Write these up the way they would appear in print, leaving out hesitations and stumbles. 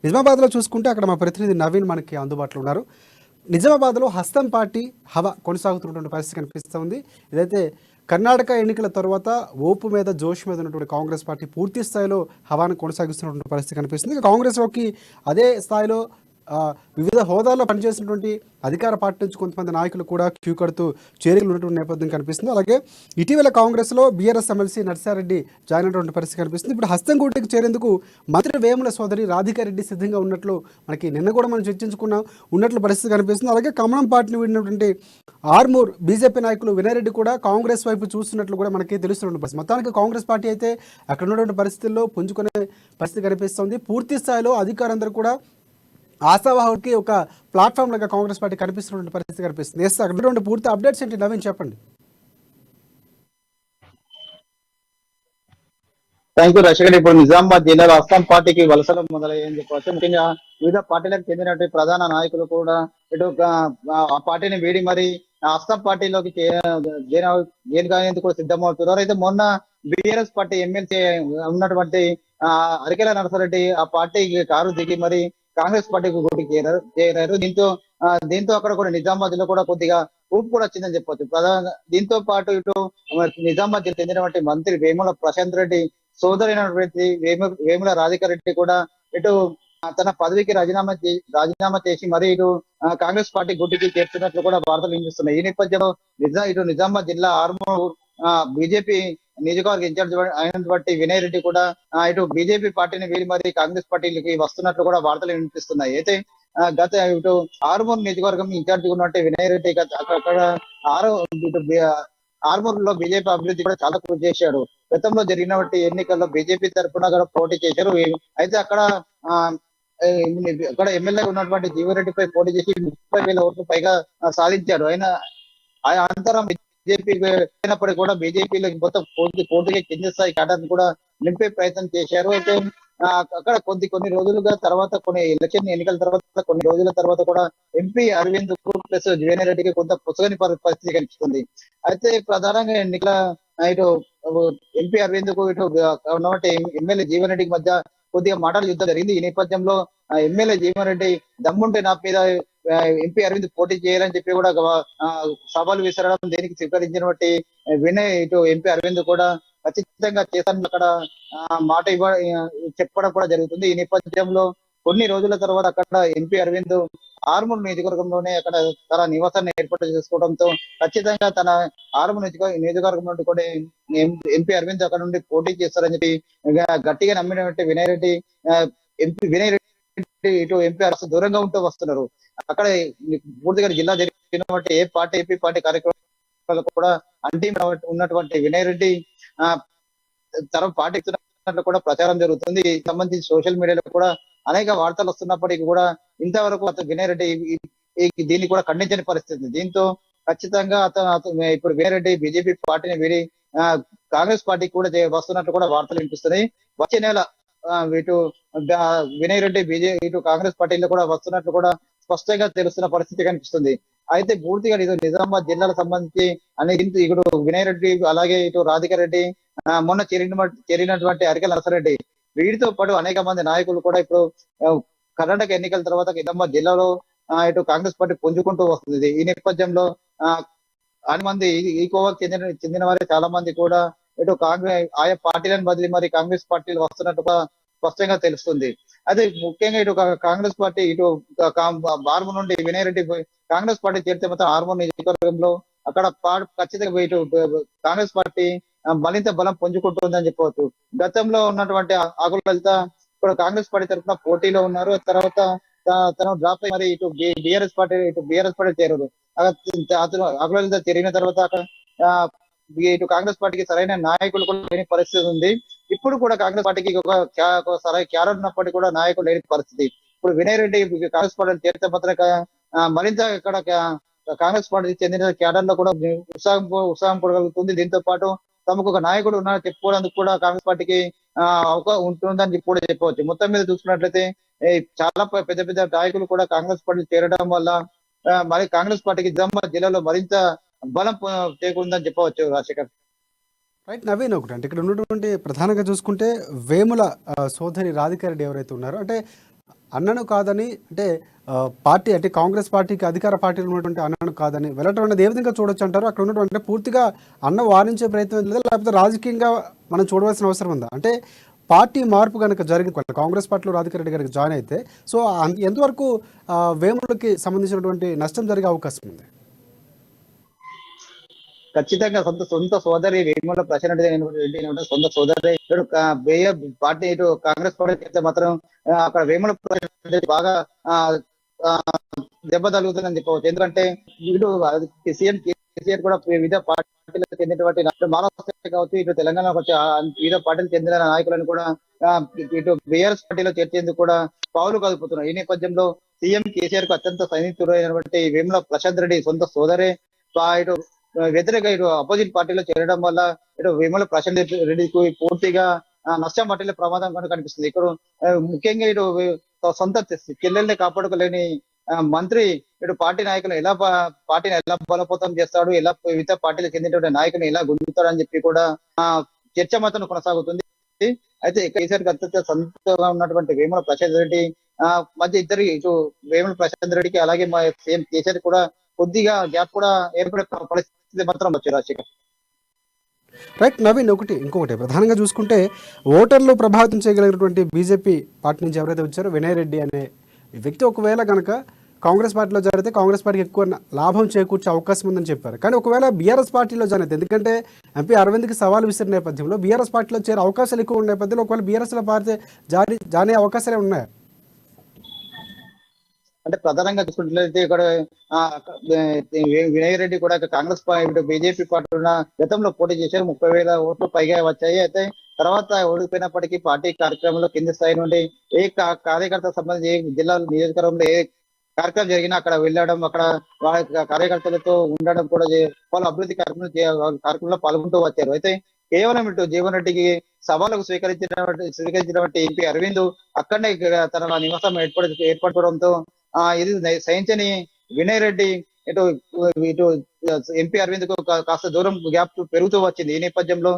నిజామాబాద్లో చూసుకుంటే అక్కడ మా ప్రతినిధి నవీన్ మనకి అందుబాటులో ఉన్నారు. నిజామాబాద్లో హస్తం పార్టీ హవా కొనసాగుతున్నటువంటి పరిస్థితి కనిపిస్తుంది. ఇదైతే కర్ణాటక ఎన్నికల తర్వాత ఓపు మీద జోష్ మీద ఉన్నటువంటి కాంగ్రెస్ పార్టీ పూర్తి స్థాయిలో హవాను కొనసాగిస్తున్నటువంటి పరిస్థితి కనిపిస్తుంది. కాంగ్రెస్లోకి అదే స్థాయిలో వివిధ హోదాల్లో పనిచేసినటువంటి అధికార పార్టీ నుంచి కొంతమంది నాయకులు కూడా క్యూ కడుతూ చేరికలు ఉన్నటువంటి నేపథ్యం కనిపిస్తుంది. అలాగే ఇటీవల కాంగ్రెస్లో బీఆర్ఎస్ ఎమ్మెల్సీ నర్సారెడ్డి జాయిన్ అయినటువంటి పరిస్థితి కనిపిస్తుంది. ఇప్పుడు హస్తంగూటికి చేరేందుకు మంత్రి వేముల సోదరి రాధికారెడ్డి సిద్ధంగా ఉన్నట్లు మనకి నిన్న కూడా మనం చర్చించుకున్నాం ఉన్నట్లు పరిస్థితి కనిపిస్తుంది. అలాగే కమలం పార్టీని వీడినటువంటి ఆర్మూర్ బీజేపీ నాయకులు వినయ్ రెడ్డి కూడా కాంగ్రెస్ వైపు చూస్తున్నట్లు కూడా మనకి తెలుస్తున్న పరిస్థితి. మొత్తానికి కాంగ్రెస్ పార్టీ అయితే అక్కడ ఉన్నటువంటి పరిస్థితుల్లో పుంజుకునే పరిస్థితి కనిపిస్తుంది. పూర్తి స్థాయిలో అధికారులందరూ కూడా ఆశావాహుడికి ఒక ప్లాట్ఫామ్ లాగా కాంగ్రెస్ పార్టీ కనిపిస్తున్న పరిస్థితి కనిపిస్తుంది. అక్కడ పూర్తి అప్డేట్స్ ఏంటి నవీన్ చెప్పండి. థ్యాంక్ యూ రషగడ్. ఇప్పుడు నిజామాబాద్ జిల్లాలో అస్సాం పార్టీకి వలసలు మొదలయ్యని చెప్పవచ్చు. ముఖ్యంగా వివిధ పార్టీలకు చెందినటువంటి ప్రధాన నాయకులు కూడా ఇటు ఆ పార్టీని వీడి మరి అస్సాం పార్టీలోకి కూడా సిద్ధమవుతున్నారు. అయితే మొన్న బీఆర్ఎస్ పార్టీ ఎమ్మెల్సీ ఉన్నటువంటి అరికెల నరసరెడ్డి ఆ పార్టీకి కారు దిగి మరి కాంగ్రెస్ పార్టీకి గుడికి చేరారు. దీంతో అక్కడ కూడా నిజామాబాద్ లో కూడా కొద్దిగా ఊపు కూడా వచ్చిందని చెప్పొచ్చు. ప్రధానంగా దీంతో పాటు ఇటు నిజామాబాద్ చెందినటువంటి మంత్రి వేముల ప్రశాంత్ రెడ్డి సోదరైనటువంటి వేముల రాధికారెడ్డి కూడా ఇటు తన పదవికి రాజీనామా చేసి మరి ఇటు కాంగ్రెస్ పార్టీ గుడ్డికి చేరుతున్నట్లు కూడా వార్తలు వినిపిస్తున్నాయి. ఈ నేపథ్యంలో ఇటు నిజామాబాద్ జిల్లా ఆర్మూర్ బీజేపీ నియోజకవర్గ ఇన్ఛార్జ్ అయినటువంటి వినయ్ రెడ్డి కూడా ఇటు బీజేపీ పార్టీని వీడి మరి కాంగ్రెస్ పార్టీలకి వస్తున్నట్లు కూడా వార్తలు వినిపిస్తున్నాయి. అయితే గత ఇటు ఆర్మూర్ నియోజకవర్గం ఇన్ఛార్జ్ ఉన్నట్టు వినయ్ రెడ్డి అక్కడ ఆర్మూర్ లో బీజేపీ అభివృద్ధి కూడా చాలా కృషి చేశాడు. గతంలో జరిగినటువంటి ఎన్నికల్లో బీజేపీ తరఫున కూడా పోటీ చేశారు. అయితే అక్కడ ఎమ్మెల్యే ఉన్నటువంటి జీవరెడ్డిపై పోటీ చేసి 30,000 ఓట్లు పైగా సాధించారు. ఆయన అనంతరం బీజేపీ అయినప్పటికీ కూడా బీజేపీలో మొత్తం పూర్తిగా కింది స్థాయి క్యాడర్ కూడా నింపే ప్రయత్నం చేశారు. అయితే అక్కడ కొన్ని రోజులుగా తర్వాత కొన్ని ఎలక్షన్ ఎన్నికల తర్వాత కొన్ని రోజుల తర్వాత కూడా ఎంపీ అరవింద్ ప్లస్ జీవన్ రెడ్డికి కొంత పుచ్చగని పరిస్థితి కనిపిస్తుంది. అయితే ప్రధానంగా ఎన్నికల ఇటు ఎంపీ అరవింద్ కు ఇటు ఉన్నటువంటి ఎమ్మెల్యే జీవన్ రెడ్డికి మధ్య కొద్దిగా మాటల యుద్ధం జరిగింది. ఈ నేపథ్యంలో ఎమ్మెల్యే జీవన్ రెడ్డి దమ్ముంటే నా మీద ఎంపీ అరవింద్ పోటీ చేయాలని చెప్పి కూడా సవాలు విసరడం దేనికి స్వీకరించినటువంటి వినయ్ ఇటు ఎంపీ అరవింద్ కూడా ఖచ్చితంగా చేస్తాను అక్కడ మాట చెప్పడం కూడా జరుగుతుంది. ఈ నేపథ్యంలో కొన్ని రోజుల తర్వాత అక్కడ ఎంపీ అరవింద్ ఆర్మూర్ నియోజకవర్గంలోనే అక్కడ తన నివాసాన్ని ఏర్పాటు చేసుకోవడంతో ఖచ్చితంగా తన ఆర్మూర్ నియోజకవర్గం నుండి కూడా ఎంపీ అరవింద్ అక్కడ నుండి పోటీ చేస్తారని చెప్పి గట్టిగా నమ్మినటువంటి వినయ్ రెడ్డి ఇటు ఎంపీ దూరంగా ఉంటూ వస్తున్నారు. అక్కడ పూర్తిగా జిల్లా జరిగినటువంటి ఏపీ పార్టీ కార్యక్రమాలు కూడా అంటీ ఉన్నటువంటి వినయ్ రెడ్డి తన పార్టీ కూడా ప్రచారం జరుగుతుంది. సంబంధించి సోషల్ మీడియాలో కూడా అనేక వార్తలు వస్తున్నప్పటికీ కూడా ఇంతవరకు వినయ్ రెడ్డి దీన్ని కూడా ఖండించని పరిస్థితి. దీంతో ఖచ్చితంగా అతను ఇప్పుడు వినయ్ రెడ్డి బీజేపీ పార్టీని వీడి కాంగ్రెస్ పార్టీకి కూడా వస్తున్నట్లు కూడా వార్తలు వినిపిస్తున్నాయి. వచ్చే నెల ఇటు వినయ్ రెడ్డి ఇటు కాంగ్రెస్ పార్టీలో కూడా వస్తున్నట్లు కూడా స్పష్టంగా తెలుస్తున్న పరిస్థితి కనిపిస్తుంది. అయితే పూర్తిగా ఇటు నిజామాబాద్ జిల్లాకు సంబంధించి ఇటు వినయ్ రెడ్డి అలాగే ఇటు రాధికారెడ్డి మొన్న చేరినటువంటి అరికెల నరసరెడ్డి వీటితో పాటు అనేక మంది నాయకులు కూడా ఇప్పుడు కర్ణాటక ఎన్నికల తర్వాత నిజామాబాద్ జిల్లాలో ఇటు కాంగ్రెస్ పార్టీ పుంజుకుంటూ వస్తుంది. ఈ నేపథ్యంలో మంది ఈ కోవాకు చెందిన వారే చాలా మంది కూడా ఇటు కాంగ్రెస్ ఆయా పార్టీలను బదిలీ మరి కాంగ్రెస్ పార్టీలు వస్తున్నట్టుగా స్పష్టంగా తెలుస్తుంది. అదే ముఖ్యంగా ఇటు కాంగ్రెస్ పార్టీ ఇటు ఆర్మూర్ నుండి వినయ్ రెడ్డి కాంగ్రెస్ పార్టీ చేరితే మొత్తం ఆర్మూర్ నియోజకవర్గంలో అక్కడ ఖచ్చితంగా ఇటు కాంగ్రెస్ పార్టీ మరింత బలం పుంజుకుంటుందని చెప్పవచ్చు. గతంలో ఉన్నటువంటి ఆకుల లలిత ఇప్పుడు కాంగ్రెస్ పార్టీ తరఫున పోటీలో ఉన్నారు. తర్వాత తను డ్రాప్ అయ్యి మరి ఇటు బీఆర్ఎస్ పార్టీ చేరారు. అతను ఆకుల లలిత చేరిన తర్వాత అక్కడ ఇటు కాంగ్రెస్ పార్టీకి సరైన నాయకులు కూడా లేని పరిస్థితి ఉంది. ఇప్పుడు కూడా కాంగ్రెస్ పార్టీకి సరైన క్యాడర్ ఉన్నప్పటికీ కూడా నాయకులు లేని పరిస్థితి. ఇప్పుడు వినయ్ రెడ్డి కాంగ్రెస్ పార్టీ చేరితే మాత్రం మరింత ఇక్కడ కాంగ్రెస్ పార్టీకి చెందిన క్యాడర్ లో కూడా ఉత్సాహం కూడగలుగుతుంది. దీంతో పాటు తమకు ఒక నాయకుడు ఉన్నారని చెప్పుకోవడానికి కూడా కాంగ్రెస్ పార్టీకి ఉంటుందని కూడా చెప్పవచ్చు. మొత్తం మీద చూసుకున్నట్లయితే చాలా పెద్ద పెద్ద నాయకులు కూడా కాంగ్రెస్ పార్టీ చేరడం వల్ల మరి కాంగ్రెస్ పార్టీకి నిజామాబాద్ జిల్లాలో మరింత బలం చేకూరుందని చెప్పవచ్చు. రాజశేఖర్ రైట్ నవీన్, ఒకటి అంటే ఇక్కడ ఉన్నటువంటి ప్రధానంగా చూసుకుంటే వేముల సోదరి రాధికారెడ్డి ఎవరైతే ఉన్నారో అంటే అన్నను కాదని అంటే పార్టీ అంటే కాంగ్రెస్ పార్టీకి అధికార పార్టీలో ఉన్నటువంటి అన్నను కాదని వెళ్ళటం అనేది ఏ విధంగా చూడొచ్చు అంటారు? అక్కడ ఉన్నటువంటి అంటే పూర్తిగా అన్న వారించే ప్రయత్నం లేదా లేకపోతే రాజకీయంగా మనం చూడవలసిన అవసరం ఉందా? అంటే పార్టీ మార్పు కనుక జరిగింది కాంగ్రెస్ పార్టీలో రాధికా రెడ్డి గారికి జాయిన్ అయితే సో ఎంతవరకు వేములకి సంబంధించినటువంటి నష్టం జరిగే అవకాశం ఉంది? ఖచ్చితంగా సొంత సోదరి వేముల ప్రశాంత్ రెడ్డి సొంత సోదరి ఇటు బేయ పార్టీ ఇటు కాంగ్రెస్ పార్టీ చేస్తే మాత్రం అక్కడ వేముల ప్రశాంత్ రెడ్డి బాగా ఆ ఆ, దెబ్బ తగులుతుందని చెప్పవచ్చు. ఎందుకంటే ఇటు సీఎం కేసీఆర్ కూడా వివిధ పార్టీలకు చెందినటువంటి మహారాష్ట్ర కావచ్చు, ఇటు తెలంగాణకు వచ్చే వివిధ పార్టీలకు చెందిన నాయకులను కూడా ఇటు బీఆర్ఎస్ పార్టీలో చేర్చేందుకు కూడా పావులు కదుపుతున్నారు. ఈ నేపథ్యంలో సీఎం కేసీఆర్ కు అత్యంత సన్నిహితుడైనటువంటి వేముల ప్రశాంత్ రెడ్డి సొంత సోదరే ఇటు వ్యతిరేక ఇటు అపోజిట్ పార్టీలో చేరడం వల్ల ఇటు వేముల ప్రశాంత్ రెడ్డికి పూర్తిగా నష్టం పట్టే ప్రమాదం కనుక కనిపిస్తుంది. ఇక్కడ ముఖ్యంగా ఇటు సొంత చెల్లెల్ని కాపాడుకోలేని మంత్రి ఇటు పార్టీ నాయకులు పార్టీని ఎలా బలోపేతం చేస్తాడు, ఎలా వివిధ పార్టీలకు చెందినటువంటి నాయకుని ఎలా గుంజుతాడు అని చెప్పి కూడా చర్చ మాత్రం కొనసాగుతుంది. అయితే కేసీఆర్ కి అత్యంత సంతగా ఉన్నటువంటి వేముల ప్రశాంత్ రెడ్డి మధ్య ఇద్దరు ఇటు వేముల ప్రశాంత్ రెడ్డికి అలాగే మా సీఎం కేసీఆర్ కూడా కొద్దిగా గ్యాప్ కూడా ఏర్పడే పరిస్థితి మాత్రం వచ్చారు రాజశేఖర్. రైట్ నవీన్, ఇంకొకటి ప్రధానంగా చూసుకుంటే ఓటర్లు ప్రభావితం చేయగలిగినటువంటి బీజేపీ పార్టీ నుంచి ఎవరైతే వచ్చారో వినయ్ రెడ్డి అనే వ్యక్తి ఒకవేళ కనుక కాంగ్రెస్ పార్టీలో జరిగితే కాంగ్రెస్ పార్టీకి ఎక్కువ లాభం చేకూర్చే అవకాశం ఉందని చెప్పారు. కానీ ఒకవేళ బీఆర్ఎస్ పార్టీలో జాయిన్ అయితే, ఎందుకంటే ఎంపీ అరవింద్కి సవాల్ విసిరిన నేపథ్యంలో బీఆర్ఎస్ పార్టీలో చేరే అవకాశాలు ఎక్కువ ఉన్న నేపథ్యంలో ఒకవేళ బీఆర్ఎస్లో పారితే జాయిన్ అయ్యే అవకాశాలే ఉన్నాయా? అంటే ప్రధానంగా చూసుకుంటే ఇక్కడ వినయ్ రెడ్డి కూడా కాంగ్రెస్ పార్టీ బీజేపీ పార్టీ గతంలో పోటీ చేశారు. 30,000 ఓట్లు పైగా వచ్చాయి. అయితే తర్వాత ఓడిపోయినప్పటికీ పార్టీ కార్యక్రమంలో కింది స్థాయి నుండి ఏ కార్యకర్త సంబంధించి ఏ జిల్లాలో నియోజకవర్గంలో ఏ కార్యక్రమం జరిగినా అక్కడ వెళ్ళడం, అక్కడ వాళ్ళ కార్యకర్తలతో ఉండడం కూడా వాళ్ళ అభివృద్ధి కార్యక్రమంలో పాల్గొంటూ వచ్చారు. అయితే కేవలం ఇటు జీవన్ రెడ్డికి సవాలకు స్వీకరించినటువంటి ఎంపీ అరవింద్ అక్కడనే తన నివాసం ఏర్పడుకోవడంతో ఇది సహించని వినయ్ రెడ్డి ఇటు ఇటు ఎంపీ అరవింద్ కు కాస్త దూరం గ్యాప్ పెరుగుతూ వచ్చింది. ఈ నేపథ్యంలో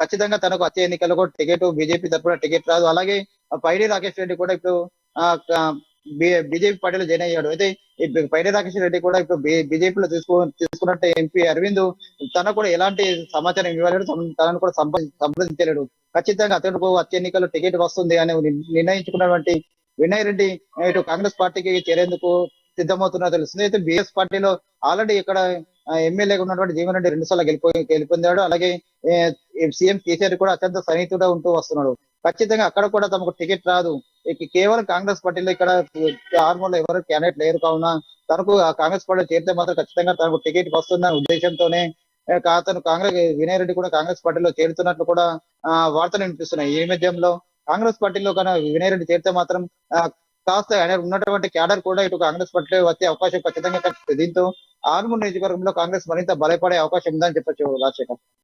ఖచ్చితంగా తనకు వచ్చే ఎన్నికల్లో కూడా టికెట్ బీజేపీ తరఫున టికెట్ రాదు. అలాగే పైడి రాకేష్ రెడ్డి కూడా ఇప్పుడు బీజేపీ పార్టీలో జాయిన్ అయ్యాడు. అయితే ఈ పైడి రాకేష్ రెడ్డి కూడా ఇప్పుడు బీజేపీలో తీసుకున్నట్టు ఎంపీ అరవింద్ తనకు కూడా ఎలాంటి సమాచారం ఇవ్వలేడు, తనను కూడా సంప్రదించలేడు. ఖచ్చితంగా అతడుకు వచ్చే ఎన్నికల్లో టికెట్ వస్తుంది అని నిర్ణయించుకున్నటువంటి వినయ్ రెడ్డి ఇటు కాంగ్రెస్ పార్టీకి చేరేందుకు సిద్ధమవుతున్నా తెలుస్తుంది. అయితే బిఎస్ పార్టీలో ఆల్రెడీ ఇక్కడ ఎమ్మెల్యేగా ఉన్నటువంటి జీవన్ రెడ్డి 2 సార్లు గెలుపొందాడు. అలాగే సీఎం కేసీఆర్ కూడా అత్యంత సన్నిహితుడా ఉంటూ వస్తున్నాడు. ఖచ్చితంగా అక్కడ కూడా తమకు టికెట్ రాదు. కేవలం కాంగ్రెస్ పార్టీలో ఇక్కడ ఆర్మూర్లో ఎవరు క్యాండిడేట్ లేరు కావున తనకు కాంగ్రెస్ పార్టీలో చేరితే మాత్రం ఖచ్చితంగా తనకు టికెట్ వస్తుందన్న ఉద్దేశంతోనే అతను వినయ్ రెడ్డి కూడా కాంగ్రెస్ పార్టీలో చేరుతున్నట్లు కూడా వార్తలు వినిపిస్తున్నాయి. ఈ నేపథ్యంలో కాంగ్రెస్ పార్టీలో కన్నా వినయ్ రెడ్డి చేరితే మాత్రం కాస్త ఉన్నటువంటి క్యాడర్ కూడా ఇటు కాంగ్రెస్ పార్టీలో వచ్చే అవకాశం ఖచ్చితంగా. దీంతో ఆర్మూర్ నియోజకవర్గంలో కాంగ్రెస్ మరింత బలపడే అవకాశం ఉందని చెప్పొచ్చు రాజశేఖర్.